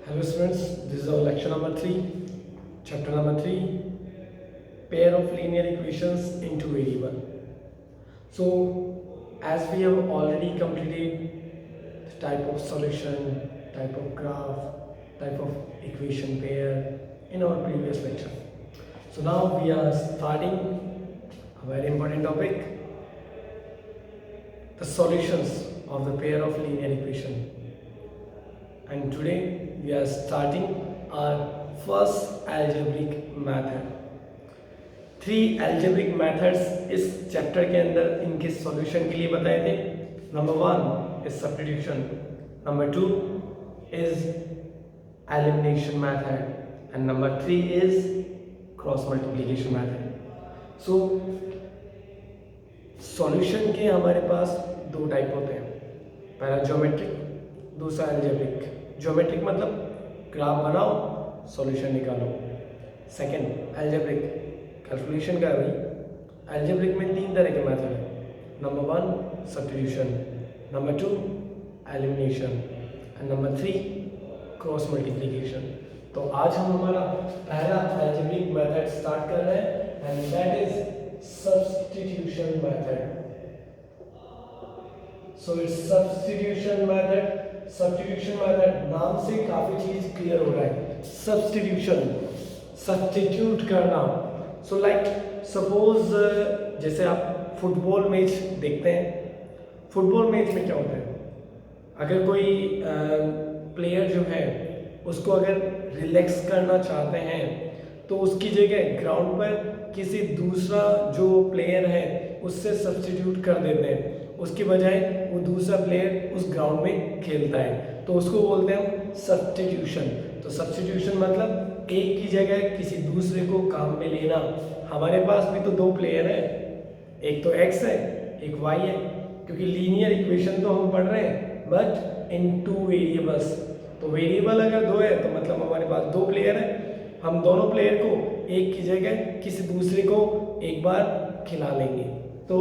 Hello students, this is our lecture number 3, chapter number 3, pair of linear equations into variable. So as we have already completed the type of solution, type of graph, type of equation pair in our previous lecture. So now we are starting a very important topic, the solutions of the pair of linear equation. And today we are starting our first algebraic method. 3 algebraic methods इस chapter के अंदर इनके solution के लिए बताए थे. Number 1 is substitution, number 2 is elimination method, and number 3 is cross multiplication method. So solution के हमारे पास दो टाइप होते हैं, पहला ज्योमेट्रिक, दूसरा अलजेब्रिक. ज्योमेट्रिक मतलब ग्राफ बनाओ, सॉल्यूशन निकालो. सेकंड अलजेब्रिक, कैलकुलेशन का है भाई. अलजेब्रिक में 3 तरह के मेथड है. Number 1 substitution, number 2 elimination, and number 3 cross multiplication. तो आज हम हमारा पहला अलजेब्रिक मेथड स्टार्ट कर रहे हैं, and that is substitution method. So it's substitution method. Substitution method नाम से काफी चीज क्लियर हो रहा है. सब्स्टिट्यूशन, सब्स्टिट्यूट करना. सो लाइक सपोज जैसे आप फुटबॉल मैच देखते हैं. फुटबॉल मैच में क्या होता है, अगर कोई प्लेयर जो है उसको अगर रिलैक्स करना चाहते हैं तो उसकी जगह ग्राउंड पर किसी दूसरा जो प्लेयर है उससे सब्स्टिट्यूट कर देते हैं. उसकी बजाय वो दूसरा प्लेयर उस ग्राउंड में खेलता है, तो उसको बोलते हैं सब्स्टिट्यूशन. तो सब्स्टिट्यूशन मतलब एक की जगह किसी दूसरे को काम में लेना. हमारे पास भी तो 2 प्लेयर हैं, एक तो x है एक y है, क्योंकि लीनियर इक्वेशन तो हम पढ़ रहे हैं बट इन 2 वेरिएबल्स. तो वेरिएबल अगर 2 है तो मतलब हमारे पास 2 प्लेयर हैं. हम दोनों प्लेयर को एक की जगह किसी दूसरे को एक बार खिला लेंगे. तो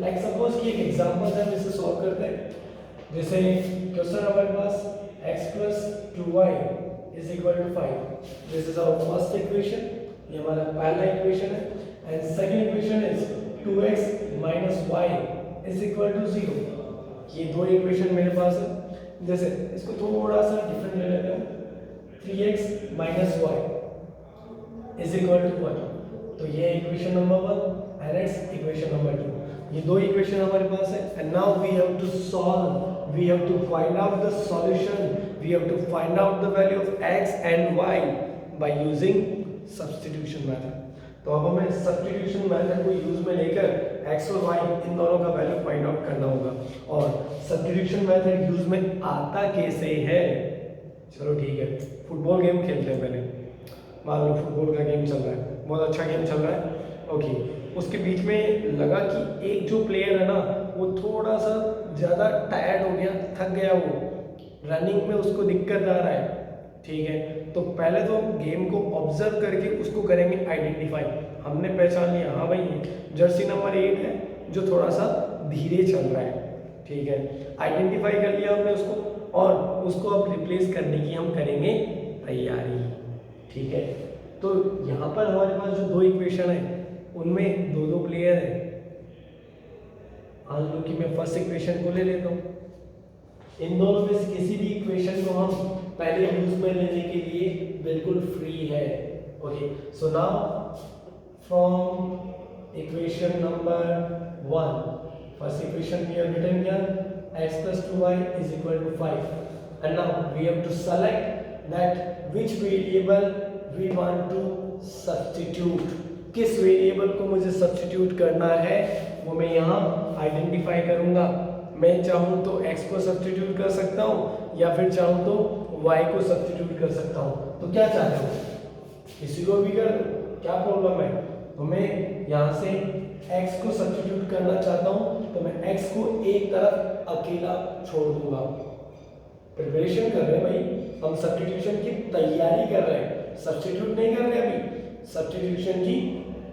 लाइक सपोज कि एक एग्जांपल है, जिसे सॉल्व करते हैं. जैसे क्वेश्चन हमारे पास x + 2y = 5. This is our first equation, ये हमारा पहला इक्वेशन है. And second equation is 2x - y = 0. ये दो इक्वेशन मेरे पास है. जैसे इसको थोड़ा सा डिफरेंट ले लेते हैं. 3x - y = 1. तो ये equation number 1 and its equation number 2. ये दो इक्वेशन हमारे पास है. and now we have to solve, we have to find out the solution, we have to find out the value of x and y by using substitution method. तो अब हमें substitution method को use में लेकर x और y इन दोनों का value find out करना होगा. और substitution method यूज में आता कैसे है, चलो ठीक है, फुटबॉल गेम खेलते हैं. पहले मान लो फुटबॉल का गेम चल रहा है, बहुत अच्छा गेम चल रहा है. ओके, उसके बीच में लगा कि एक जो प्लेयर है ना वो थोड़ा सा ज़्यादा टायर्ड हो गया, थक गया, वो रनिंग में उसको दिक्कत आ रहा है. ठीक है, तो पहले तो गेम को ऑब्जर्व करके उसको करेंगे आइडेंटिफाई. हमने पहचान लिया, हाँ भाई जर्सी नंबर 8 है जो थोड़ा सा धीरे चल रहा है. ठीक है, आइडेंटिफाई कर लिया हमने उसको, और उसको अब रिप्लेस करने की हम करेंगे तैयारी. ठीक है, तो यहाँ पर हमारे पास जो दो इक्वेशन है उनमें दो प्लेयर है. मान लो कि मैं फर्स्ट इक्वेशन को ले लेता हूँ. इन दोनों में से किसी भी इक्वेशन को हम पहले यूज में लेने के लिए बिल्कुल फ्री है. Okay, so now from equation number 1, first equation we have written here x + 2y = 5. and now we have to select that which variable we want to substitute. किस वेरिएबल को मुझे सब्स्टिट्यूट करना है वो मैं यहाँ आइडेंटिफाई करूँगा. मैं चाहूँ तो x को सब्स्टिट्यूट कर सकता हूँ या फिर चाहूँ तो y को सब्स्टिट्यूट कर सकता हूँ. तो क्या चाहते हो, किसी को भी कर दो, क्या प्रॉब्लम है. तो मैं यहाँ से x को सब्स्टिट्यूट करना चाहता हूँ, तो मैं x को एक तरफ अकेला छोड़ दूंगा. प्रिपरेशन कर रहे हैं भाई, हम सब्स्टिट्यूशन की तैयारी कर रहे हैं, सब्स्टिट्यूट नहीं कर रहे अभी, सब्स्टिट्यूशन की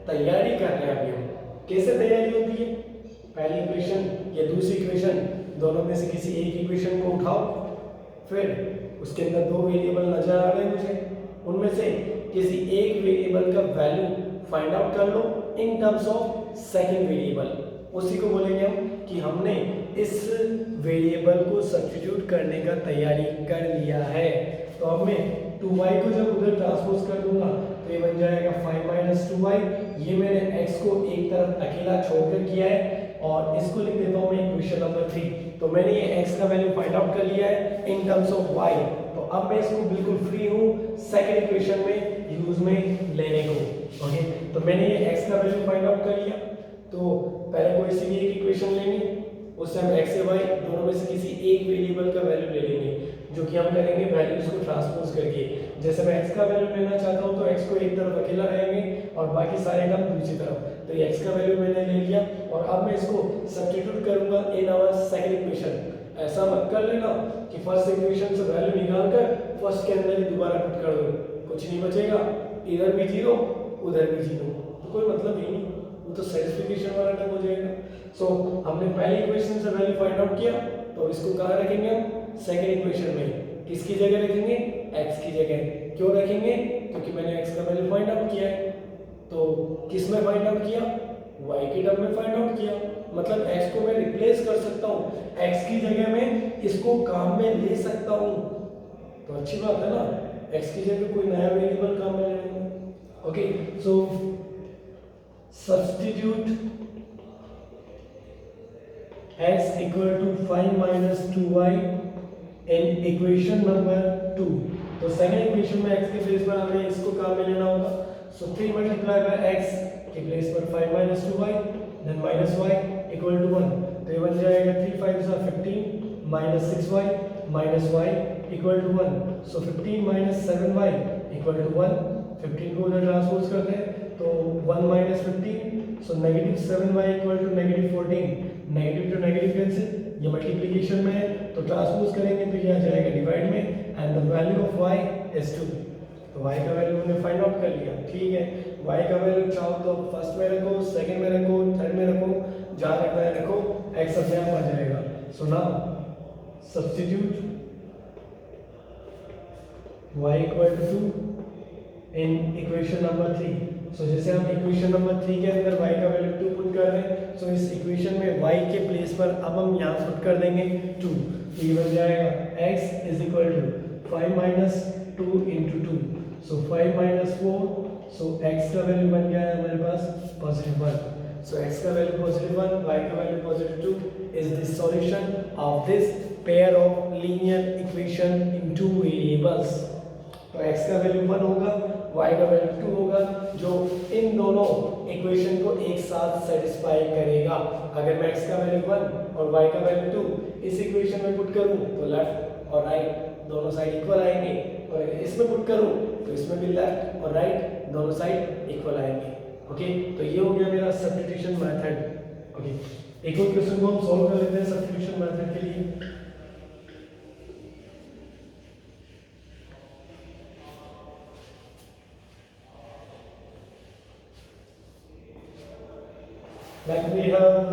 तैयारी कर रहे हैं अभी हम. कैसे तैयारी होती है, पहली इक्वेशन या दूसरी इक्वेशन दोनों में से किसी एक इक्वेशन को उठाओ, फिर उसके अंदर दो वेरिएबल नजर आ रहे हैं मुझे, उनमें से किसी एक वेरिएबल का वैल्यू फाइंड आउट कर लो in terms of second variable. उसी को बोलेंगे हम कि हमने इस वेरिएबल को सब्स्टिट्यूट करने का तैयारी कर लिया है। तो अब मैं 2y को जब उधर ट्रांसपोज कर दूंगा तो ये बन जाएगा 5 माइनस 2y। ये मैंने x को एक तरफ अकेला छोड़कर किया है और इसको लिख देता हूँ मैं इक्वेशन नंबर 3। तो मैंने ये x का वैल्यू फाइंड आउट कर लिया है इन टर्म्स ऑफ y। तो अब मैं इसको बिल्कुल फ्री हूँ सेकंड इक्वेशन में यूज में लेने को। ओके, तो मैंने ये x का वैल्यू फाइंड आउट कर लिया। तो पहले कोई सी भी एक इक्वेशन लेंगे, उससे हम x या y दोनों में से किसी एक वेरिएबल का वैल्यू ले लेंगे, जो कि हम करेंगे वैल्यूज को ट्रांसपोज करके। जैसे मैं x का वैल्यू लेना चाहता हूँ तो x को एक तरफ अकेला रहेंगे और बाकी सारे टर्म दूसरी तरफ। तो ये x का वैल्यू मैंने ले लिया और अब मैं इसको सब्स्टिट्यूट करूंगा इन आवर सेकंड इक्वेशन। ऐसा मत कर लेना कि फर्स्ट इक्वेशन से वैल्यू निकाल कर फर्स्ट के अंदर ही दोबारा पुट कर दो, कुछ नहीं बचेगा, इधर भी जीरो उधर भी जीरो, तो कोई मतलब ही नहीं, वो तो सेटिस्फिकेशन वाला टर्म हो जाएगा। सो हमने पहली इक्वेशन से वैल्यू फाइंड आउट किया, तो इसको कहाँ रखेंगे हम सेकंड इक्वेशन में। किसकी जगह रखेंगे? x की जगह। क्यों रखेंगे? क्योंकि मैंने x का वैल्यू फाइंड आउट किया है। तो किस में फाइंड आउट किया? y के टर्म में फाइंड आउट किया। मतलब x को मैं रिप्लेस कर सकता हूँ, x की जगह में इसको काम में ले सकता हूँ। तो अच्छी बात है ना, x की जगह कोई नया वेरिएबल काम में ले लूंगा। Okay, so substitute x equal to 5 minus 2y in equation number 2। तो सेकंड इक्वेशन में x के प्लेस पर हमें इसको काम में लेना होगा। सो 3 मल्टीप्लाई बाय x के प्लेस पर 5 minus 2y then minus y equal to 1। तो ये बन जाएगा 3 5 are 15 minus 6y minus y equal to 1। So 15 minus 7y equal to 1। 15 को उधर ट्रांसपोज करते हैं तो 1 minus 15, so negative 7y equal to negative 14। Negative to negative cancel, ये मल्टीप्लिकेशन में है तो ट्रांसपोज करेंगे तो ये आ जाएगा डिवाइड में and the value of y is 2। तो y का वैल्यू हमने फाइंड आउट कर लिया। ठीक है, y का वैल्यू चाहो तो फर्स्ट में रखो, सेकंड में रखो, थर्ड में रखो, जहाँ रखना है रखो, x अपने आप आ जाएगा। So now substitute y equal to 2 in equation number 3। सो जैसे हम इक्वेशन नंबर 3 के अंदर y का वैल्यू 2 पुट कर रहे हैं, सो इस इक्वेशन में y के प्लेस पर अब हम यहाँ पुट कर देंगे 2। तो ये बन जाएगा x is equal to 5 minus 2 into 2। So 5 minus 4, so x का वैल्यू बन गया है हमारे पास पॉजिटिव 1। सो x का वैल्यू पॉजिटिव 1, y का value positive 2 is the solution of this pair of linear equation in two variables। तो x का value 1 होगा, y का वैल्यू 2 होगा, जो इन दोनों इक्वेशन को एक साथ सेटिस्फाई करेगा। अगर मैं x का वैल्यू 1 और y का वैल्यू 2 इस इक्वेशन में पुट करूं तो लेफ्ट और राइट दोनों साइड इक्वल आएंगे, और अगर इसमें पुट करूं तो इसमें भी लेफ्ट और राइट दोनों साइड इक्वल आएंगे। ओके, तो ये हो गया मेरा सब्स्टिट्यूशन मेथड। ओके, एक और क्वेश्चन को हम सॉल्व कर लेते हैं सब्स्टिट्यूशन मेथड के लिए। Like we have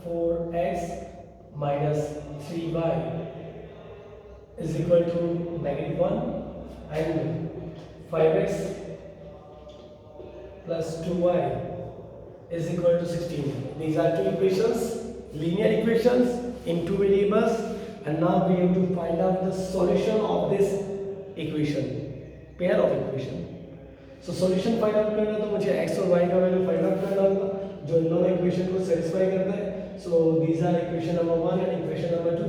4x minus 3y is equal to -1 and 5x plus 2y is equal to 16. These are two equations, linear equations in two variables, and now we have to find out the solution of this equation, pair of equation. So solution find out करना तो मुझे x और y का value find out करना होगा जो इन दोनों equation को सेटिस्फाई करता है। So these are equation number 1 and equation number 2।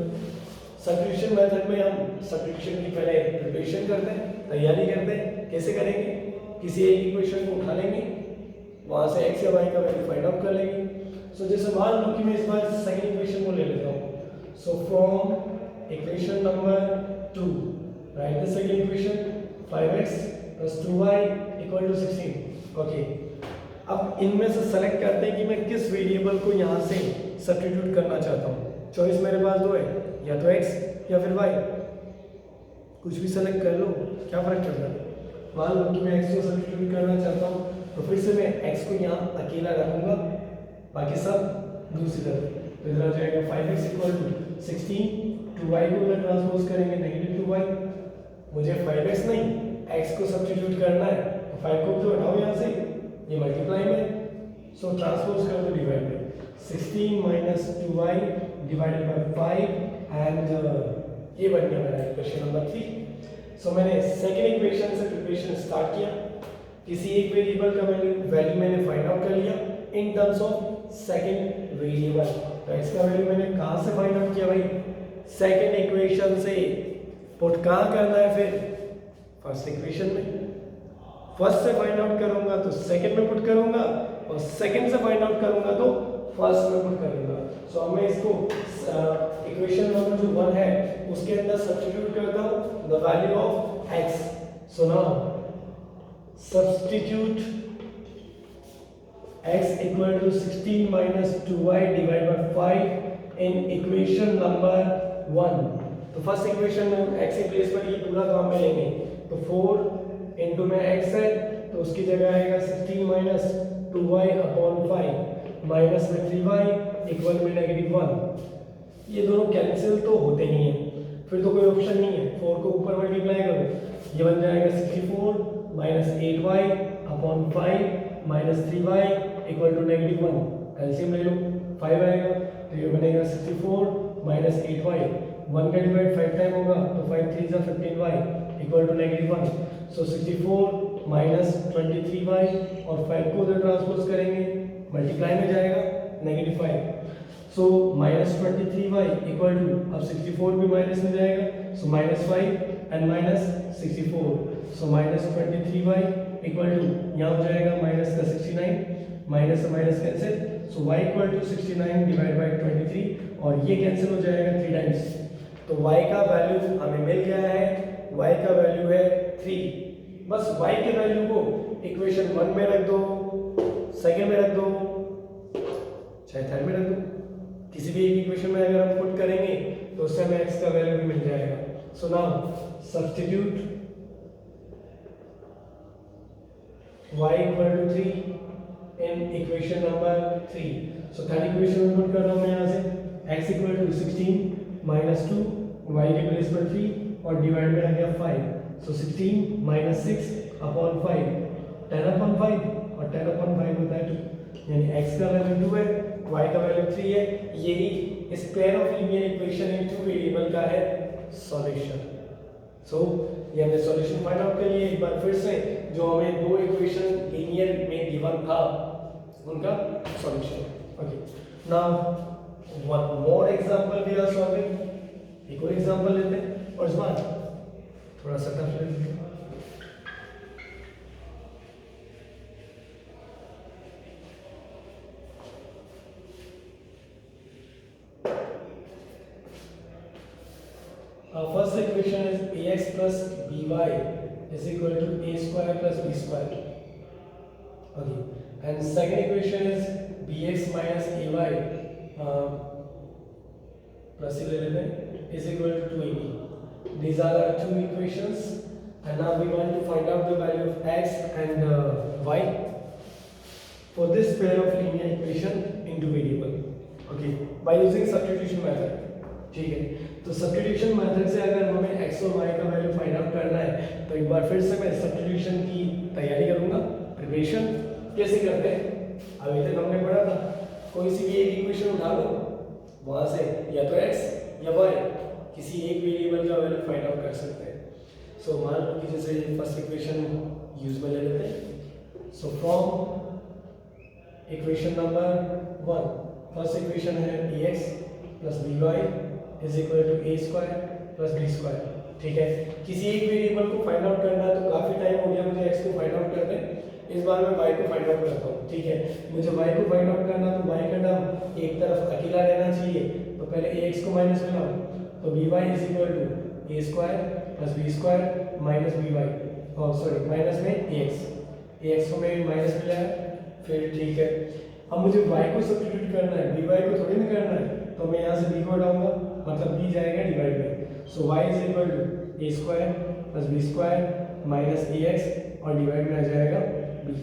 Substitution method में हम सब्स्टिट्यूशन की पहले प्रिपरेशन करते हैं, तैयारी करते हैं। कैसे करेंगे? किसी एक इक्वेशन को उठा लेंगे, वहाँ से x या y का वैल्यू फाइंड आउट कर लेंगे। सो जैसे मान लो कि मैं इस बार सेकंड इक्वेशन को ले लेता हूँ। सो from equation number 2 right the second equation 5x plus 2y equal to 16। Okay, अब इनमें से सेलेक्ट करते हैं कि मैं किस वेरिएबल को यहाँ से सब्स्टिट्यूट करना चाहता हूँ। चॉइस मेरे पास दो है, या तो x या फिर y, कुछ भी सेलेक्ट कर लो, क्या फर्क पड़ता है। मान लो कि मैं x को सब्स्टिट्यूट करना चाहता हूँ तो फिर से मैं x को यहाँ अकेला रखूंगा, बाकी सब दूसरी तरफ। तो इधर आ जाएगा 5x equal to 16, 2y को उधर ट्रांसपोज करेंगे नेगेटिव 2y, मुझे 5x नहीं x को सब्स्टिट्यूट करना है, तो 5 को तो हटाओ यहाँ से, ये मल्टीप्लाई में, सो ट्रांसपोज कर दो डिवाइड में, 16 minus 2y divided by 5 and ये बन गया मेरा इक्वेशन नंबर 3। सो मैंने सेकेंड इक्वेशन से प्रिपरेशन स्टार्ट किया, किसी एक वेरिएबल का वैल्यू मैंने फाइंड आउट कर लिया इन टर्म्स ऑफ सेकेंड वेरिएबल। तो x का वैल्यू मैंने कहाँ से फाइंड आउट किया भाई, सेकेंड इक्वेशन से। पुट कहाँ करना है फिर, फर्स्ट इक्वेशन में। फर्स्ट से फाइंड आउट करूंगा तो सेकंड में पुट करूंगा, और सेकंड से फाइंड आउट करूंगा तो फर्स्ट में पुट करूंगा। सो अब मैं इसको इक्वेशन नंबर जो 1 है उसके अंदर सब्स्टिट्यूट करता हूं the value of x। So now substitute x equal to 16 minus 2y divide by 5 in equation number 1। तो फर्स्ट इक्वेशन में x के प्लेस पर ये पूरा काम में लेंगे, तो 4 इंटू में x है तो उसकी जगह आएगा 16 माइनस 2y अपॉन 5 माइनस में 3y इक्वल में नेगेटिव 1। ये दोनों कैंसिल तो होते नहीं है, फिर तो कोई ऑप्शन नहीं है, 4 को ऊपर मल्टीप्लाई करो, ये बन जाएगा 64 minus 8y upon 5 minus 3y equal to negative 1। LCM ले लो, 5 आएगा तो ये बनेगा 64 माइनस 8y, 1 का डिवाइड 5 टाइम होगा तो 5 3 जा 15y equal to negative 1। So 64 minus 23y और 5 को उधर ट्रांसपोज करेंगे, मल्टीप्लाई में जाएगा negative 5। So minus 23y equal to, अब 64 भी माइनस में जाएगा, so minus 5 and minus 64। So minus 23y equal to यहाँ हो जाएगा माइनस का 69, माइनस से minus cancel, so y equal to 69 divide by 23 और ये कैंसिल हो जाएगा 3 टाइम्स। तो y का वैल्यू हमें मिल गया है, y का वैल्यू है 3। बस y के वैल्यू को इक्वेशन 1 में रख दो, सेकंड में रख दो, चाहे थर्ड में रख दो, किसी भी एक इक्वेशन में अगर हम पुट करेंगे तो उससे हमें x का वैल्यू भी मिल जाएगा। So now substitute y equal to 3 in equation number 3। So third equation में पुट कर रहा हूं मैं यहाँ से, x equal to 16 minus 2 y के प्लेस पर 3 और डिवाइड में आ गया 5। सो 16 माइनस 6 अपॉन 5, 10 अपॉन 5 और 10 अपॉन 5 होता है 2, यानी x का वैल्यू 2 है, y का वैल्यू 3 है। यही इस pair of linear equation in two variable का है सॉल्यूशन। सो ये हमने सॉल्यूशन फाइंड आउट कर लिया एक बार फिर से, जो हमें दो इक्वेशन लीनियर में गिवन था उनका solution. Okay, now one more example we are solving. एक और एग्जांपल लेते हैं और इस बार थोड़ा सा टफ लेते हैं। Our first equation is ax plus by is equal to a square plus b square. Okay, and second equation is bx minus ay plus 11 is equal to 2ab. These are our two equations, and now we want to find out the value of x and y for this pair of linear equation into variable. Okay, by using substitution method. ठीक है, तो substitution method से अगर हमें x और y का value find out करना है तो एक बार फिर से मैं सब्स्टिट्यूशन की तैयारी करूंगा। प्रिपरेशन कैसे करते हैं, अभी तक हमने पढ़ा था, कोई सी भी एक इक्वेशन उठा लो, वहां से या तो x या y किसी एक वेरिएबल का वैल्यू फाइंड आउट कर सकते हैं। सो मान लो कि जैसे फर्स्ट इक्वेशन यूज में ले लेते हैं। So from equation number 1, first equation है ax plus by is equal to a square plus b square. ठीक है, किसी एक वेरिएबल को फाइंड आउट करना है तो काफी टाइम हो गया मुझे x को फाइंड आउट करते, इस बार मैं y को फाइंड आउट करता हूँ। ठीक है, मुझे y को फाइंड आउट करना तो y का टर्म एक तरफ अकेला रहना चाहिए, तो पहले ax को माइनस में लाओ, तो by is equal to a square plus b square minus by, और सॉरी माइनस में ax को मैं माइनस में लाया, फिर ठीक है। अब मुझे y को सब्स्टिट्यूट करना है, by को थोड़ी ना करना है, तो मैं यहाँ से b को हटाऊंगा, मतलब b जाएगा डिवाइड में। So y is equal to a square plus b square minus ax और डिवाइड में आ जाएगा b।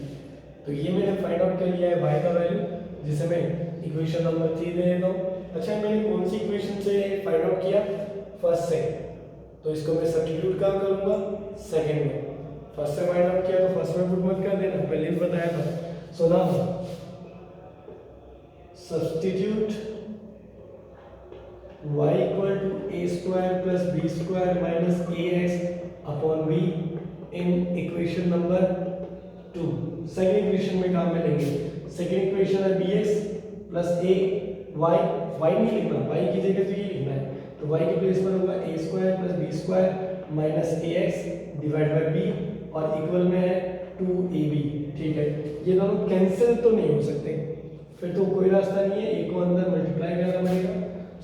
तो ये मैंने फाइंड आउट कर लिया है y का वैल्यू, जिसे मैं इक्वेशन नंबर 3 दे देता हूँ। अच्छा मैंने कौन सी इक्वेशन से फाइंड आउट किया, फर्स्ट से, तो इसको मैं सब्स्टिट्यूट कहाँ करूँगा, सेकंड में। फर्स्ट से फाइंड आउट किया तो फर्स्ट में पुट मत कर देना, पहले भी बताया था। So now substitute y equal to A square plus B square minus A X upon B in equation number 2। Second equation में काम में लेंगे। सेकेंड इक्वेशन है B X plus A Y, Y नहीं लिखना, वाई की जगह तो ये लिखना है, तो वाई के प्लेस पर होगा A square plus B square minus A X divide by B और इक्वल में है 2ab। ठीक है, ये दोनों कैंसिल तो नहीं हो सकते, फिर तो कोई रास्ता नहीं है, ए को अंदर मल्टीप्लाई करना पड़ेगा।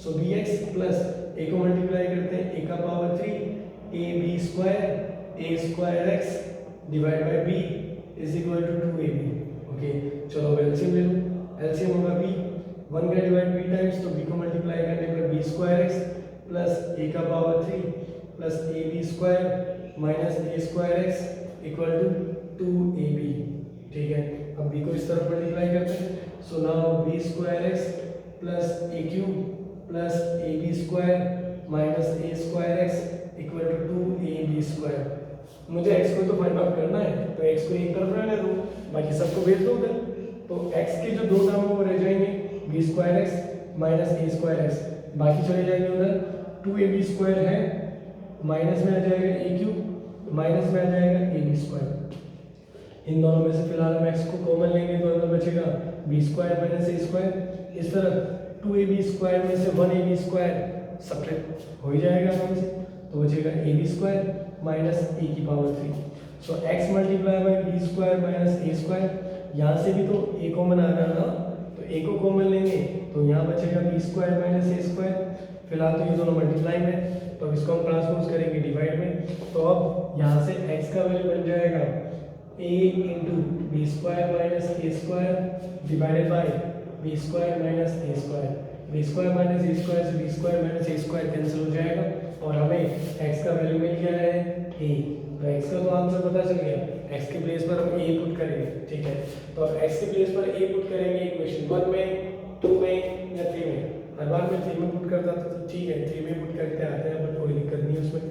So B X plus A को मल्टीप्लाई करते हैं, ए का power 3 A B square X divide by B is equal to 2ab। Okay, चलो अब एलसीएम ले लो। एलसीएम होगा बी, 1 का डिवाइड बी टाइम्स, तो बी को मल्टीप्लाई करने पर B square X plus A का power 3 plus A B square minus A square X equal to 2ab। ठीक है, अब बी को इस तरफ मल्टीप्लाई करते हैं। So now B square X plus A cube plus A B square minus A square X equal to 2ab square. मुझे x को तो फाइंड आउट करना है, तो x को एक तरफ रहने दो, बाकी सबको भेज दो उधर। तो x के जो दो टर्म वो रह जाएंगे, B square x minus A square x, बाकी चले जाएंगे उधर। 2ab स्क्वायर है, माइनस में आ जाएगा ए क्यूब, माइनस में आ जाएगा ए बी स्क्वायर। इन दोनों में से फिलहाल हम x को कॉमन लेंगे तो अंदर बचेगा B square minus A square. इस तरफ 2ab स्क्वायर में से 1ab स्क्वायर सब्ट्रैक्ट हो ही जाएगा आराम से, तो बचेगा A B square minus A की power 3। So X multiply by B square minus A square, यहाँ से भी तो ए कॉमन आ रहा है ना, तो ए को कॉमन लेंगे तो यहाँ बचेगा B square minus A square. फिलहाल तो ये दोनों मल्टीप्लाई में, तो इसको हम ट्रांसपोज करेंगे डिवाइड में, तो अब यहाँ से एक्स का वैल्यू बन जाएगा A into B square minus A square divided by B square minus A square. B square minus A square से B square minus A square cancel हो जाएगा और हमें x का वैल्यू मिल गया है a। तो x का तो आंसर पता चल गया, x के प्लेस पर हम a पुट करेंगे। ठीक है, तो अब x के प्लेस पर a पुट करेंगे इक्वेशन 1 में, 2 में या 3 में। हर बार मैं 3 में पुट करता था, तो ठीक है 3 में पुट करते आते हैं, बट कोई दिक्कत नहीं है उसमें,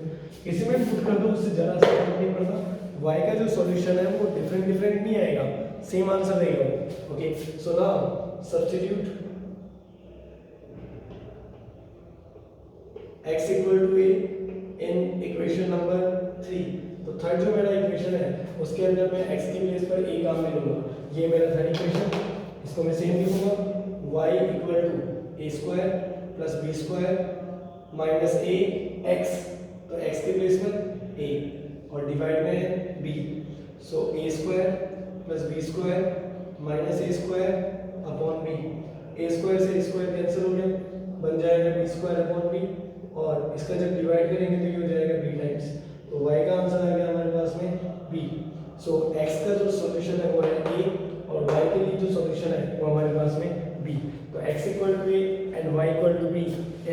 किसी में पुट कर दो, उससे ज़्यादा फर्क नहीं पड़ता। y का जो सॉल्यूशन है वो डिफरेंट नहीं आएगा, सेम आंसर देगा वो। Okay, so now substitute x equal to a in equation number 3। तो थर्ड जो मेरा इक्वेशन है उसके अंदर मैं x के प्लेस पर a काम ले लूँगा, ये मेरा थर्ड इक्वेशन, इसको मैं सेम लिखूँगा y equal to A square plus B square minus A X, तो x के प्लेस पर a और डिवाइड में है b। So A square plus B square minus A square upon B, A square से स्क्वायर कैंसिल हो गया, बन जाएगा बी स्क्वायर अपॉन बी, और इसका जब डिवाइड करेंगे तो ये हो जाएगा b टाइम्स, तो y का आंसर आ गया हमारे पास में b। सो x का जो सॉल्यूशन है वो है a और y के लिए जो सॉल्यूशन है वो हमारे पास में b। तो x equal to a and y equal to b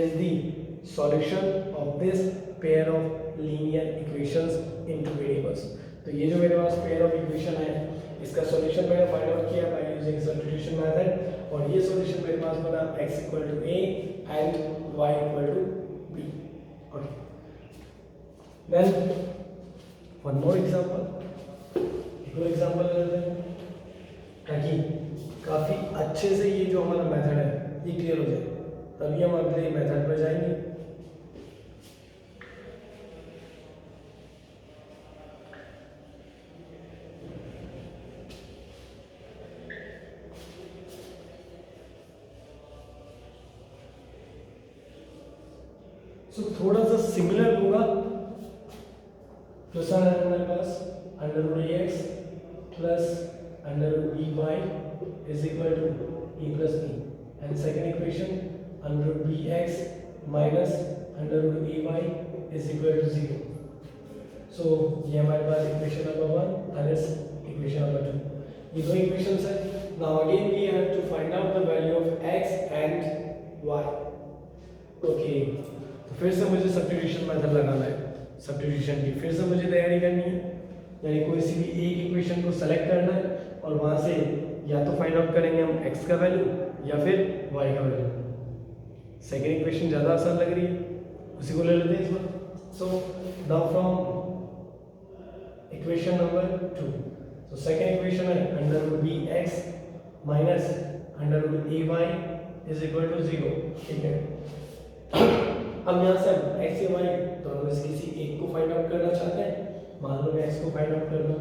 is the solution of this pair of linear equations in two variables. तो ये जो मेरे पास पेयर ऑफ इक्वेशन है इसका सॉल्यूशन मैंने फाइंड आउट किया बाय यूजिंग सब्स्टिट्यूशन मेथड, और ये सॉल्यूशन मेरे पास बना x equal to a and y equal to b। Okay. Then one more example. एक और एग्जाम्पल ले लेते हैं ताकि काफ़ी अच्छे से ये जो हमारा मेथड है ये क्लियर हो जाए, तभी हम अगले मेथड पर जाएंगे। सो थोड़ा सा सिमिलर होगा, तो सर हमारे पास under root A X plus under root B Y is equal to A plus B, and second equation under root B X minus under root A Y is equal to 0। So ये हमारे पास equation number 1 and इस equation number 2, ये दो equations है। Now again we have to find out the value of X and Y. Okay, तो फिर से मुझे सब्स्टिट्यूशन मेथड लगाना है, सब्स्टिट्यूशन की फिर से मुझे तैयारी करनी है, यानी कोई सी भी एक इक्वेशन को सेलेक्ट करना है और वहाँ से या तो फाइंड आउट करेंगे हम x का वैल्यू या फिर y का वैल्यू। सेकेंड इक्वेशन ज़्यादा आसान लग रही है, उसी को ले लेते हैं इस बार। So now from equation number 2, तो सेकेंड इक्वेशन है under root B X minus under root A Y is equal to 0, ठीक है। अब यहाँ से एक्स या वाई दोनों में से किसी एक को फाइंड आउट करना चाहते हैं। मान लो मैं एक्स को फाइंड आउट कर दूँ,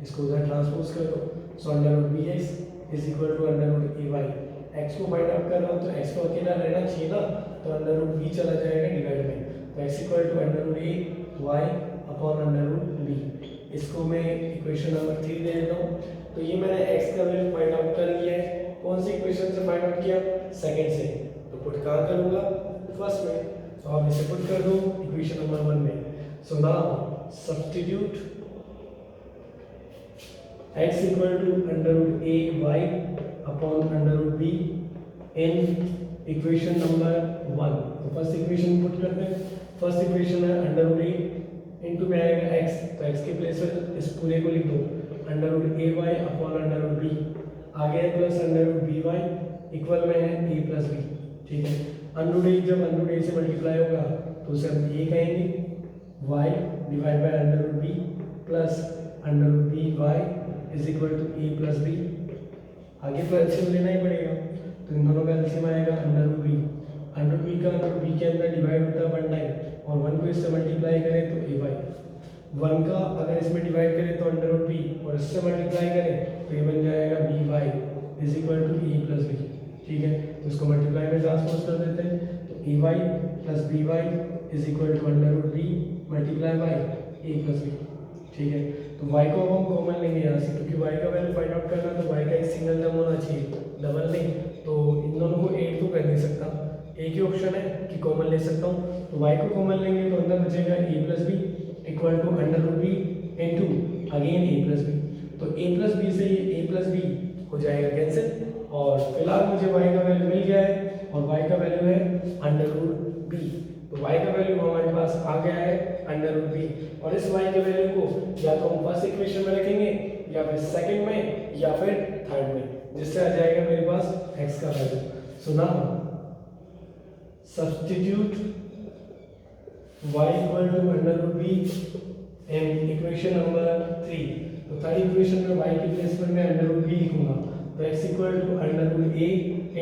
इसको उधर ट्रांसपोज कर दो, so under root B X is equal to under root A Y. X को फाइंड आउट कर रहा हूँ तो एक्स को अकेला रहना चाहिए ना, तो अंडर रूट बी चला जाएगा डिवाइड में, तो X equal to under root A Y upon under root B. इसको मैं इक्वेशन नंबर 3 दे देता हूँ। तो ये मैंने एक्स का वैल्यू फाइंड आउट कर लिया है। कौन सी इक्वेशन से फाइंड आउट किया? सेकेंड से। तो पुट कहाँ करूँगा? फर्स्ट में। तो आप इसे पुट कर दो इक्वेशन नंबर 1 में। So now substitute x equal to under root A Y upon under root B in equation number 1। तो फर्स्ट इक्वेशन पुट करते हैं। फर्स्ट इक्वेशन है अंडर रूट ए इनटू में आएगा x, तो x के प्लेस पर इस पूरे को लिख दो under root A Y upon under root B, आगे है plus under root B Y equal में है ए प्लस बी, ठीक है। अंडर रूट ए जब अंडर रूट ए से मल्टीप्लाई होगा तो उसे हम ये कहेंगे y divide by under root B plus under root B Y is equal to A plus B. आगे तो एलसीएम लेना ही पड़ेगा, तो इन दोनों का एलसीएम आएगा under root B. Under root B का अंडर रूट बी के अंदर डिवाइड होता है 1 टाइम, और 1 को इससे मल्टीप्लाई करें तो ए वाई। 1 का अगर इसमें डिवाइड करें तो अंडर रूट बी, और इससे मल्टीप्लाई करें तो ये बन जाएगा B Y is equal to A plus B, ठीक है। तो इसको मल्टीप्लाई में ट्रांसपोज कर देते हैं, तो A Y plus B Y is equal to under root B multiply by A plus B, ठीक है। तो y को अब हम कॉमन लेंगे यहाँ से, क्योंकि y का वैल्यू फाइंड आउट करना तो y का एक सिंगल टर्म होना चाहिए, डबल नहीं। तो इन दोनों को ऐड तो कर नहीं सकता, एक ही ऑप्शन है कि कॉमन ले सकता हूँ। तो y को कॉमन लेंगे तो अंदर बचेगा a plus B equal to under root B into again a plus B. तो a प्लस बी से ये a प्लस बी हो जाएगा कैंसिल, और फिलहाल मुझे y का वैल्यू मिल गया है, और y का वैल्यू है अंडर रूट बी। तो y का वैल्यू हमारे पास आ गया है अंडर रूट बी, और इस y के वैल्यू को या तो हम फर्स्ट इक्वेशन में रखेंगे या फिर सेकंड में या फिर थर्ड में, जिससे आ जाएगा मेरे पास x का value. So now substitute y equal to under root B in equation number 3। तो थर्ड इक्वेशन में y के प्लेस पर मैं अंडर रूट बी लिखूंगा, तो x equal to under root A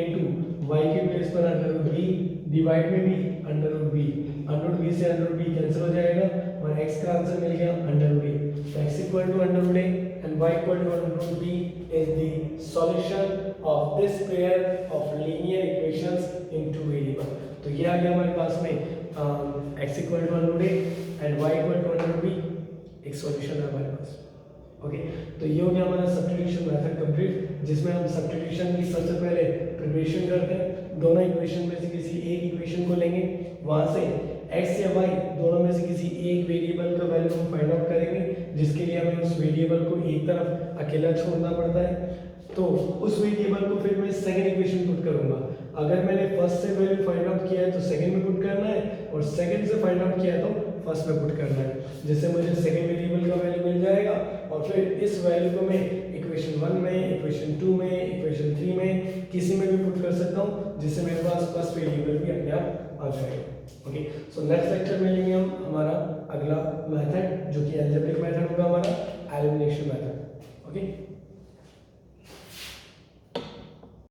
into y के प्लेस पर अंडर रूट बी डिवाइड में भी under root B. Under root B से अंडर रूट बी कैंसिल हो जाएगा, और x का आंसर मिल गया अंडर रूट ए। तो x equal to under root A and y equal to under root B is the solution of this pair of linear equations in two variable. तो ये आ गया हमारे पास में x equal to under root A and y equal to under root B, एक solution है हमारे पास। ओके, तो ये हो गया हमारा सब्स्टिट्यूशन मेथड कंप्लीट, जिसमें हम सब्स्टिट्यूशन की सबसे पहले प्रिपरेशन करते हैं। दोनों इक्वेशन में से किसी एक इक्वेशन को लेंगे, वहां से x या y दोनों में से किसी एक वेरिएबल का वैल्यू हम फाइंड आउट करेंगे, जिसके लिए हमें उस वेरिएबल को एक तरफ अकेला छोड़ना पड़ता है। तो उस वेरिएबल को फिर मैं सेकंड इक्वेशन पुट करूंगा। अगर मैंने फर्स्ट से वैल्यू फाइंड आउट किया है तो सेकंड में पुट करना है, और सेकंड से फाइंड आउट किया है तो फर्स्ट में पुट करना है, जिससे मुझे सेकंड वेरिएबल का वैल्यू मिल जाएगा। और फिर इस वैल्यू को मैं इक्वेशन 1 में, इक्वेशन 2 में, इक्वेशन 3 में किसी में भी पुट कर सकता हूँ, जिससे मेरे पास फर्स्ट वेरिएबल भी अपने आप आ जाएगा। ओके, सो नेक्स्ट लेक्चर में लेंगे हम हमारा अगला मेथड, जो कि एल्जेब्रिक मेथड होगा, हमारा एलिमिनेशन मेथड। ओके।